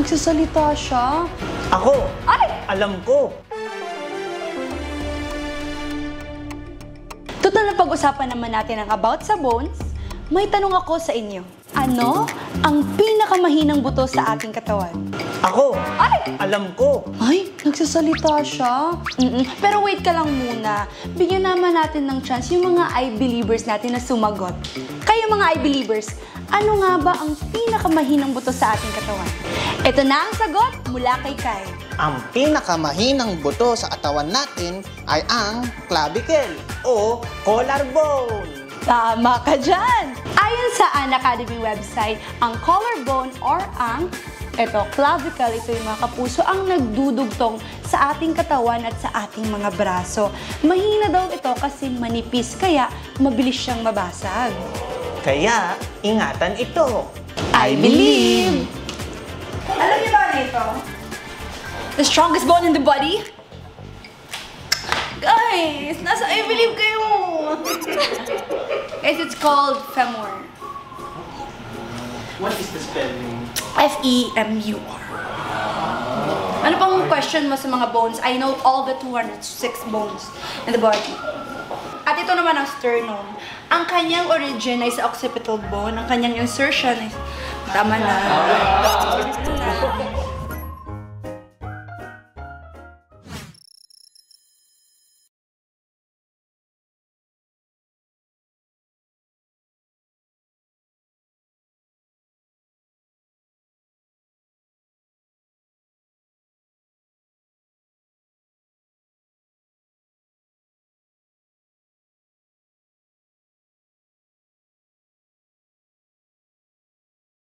nagsasalita siya. Ako! Ay! Alam ko! Total na pag-usapan naman natin ang about sa bones, may tanong ako sa inyo. Ano ang pinakamahinang buto sa ating katawan? Ako! Ay! Alam ko! Ay, nagsasalita siya. Pero wait ka lang muna. Bigyan naman natin ng chance yung mga I-believers natin na sumagot. Kayo mga I-believers, ano nga ba ang pinakamahinang buto sa ating katawan? Ito na ang sagot mula kay Kai. Ang pinakamahinang buto sa katawan natin ay ang clavicle o collarbone. Tama ka dyan! Ayon sa An Academy website, ang collarbone or ang clavicle, ito yung mga kapuso, ang nagdudugtong sa ating katawan at sa ating mga braso. Mahina daw ito kasi manipis, kaya mabilis siyang mabasag. Kaya, ingatan ito! I believe! Alam niyo ba ito? The strongest bone in the body? Guys, nasa I believe kayo! Guys, it's called femur. What is the spelling? F-E-M-U-R. Ano pang question mo sa mga bones? I know all the 206 bones in the body. At ito naman ang sternum. Ang kanyang origin ay sa occipital bone. Ang kanyang insertion ay... Tama na.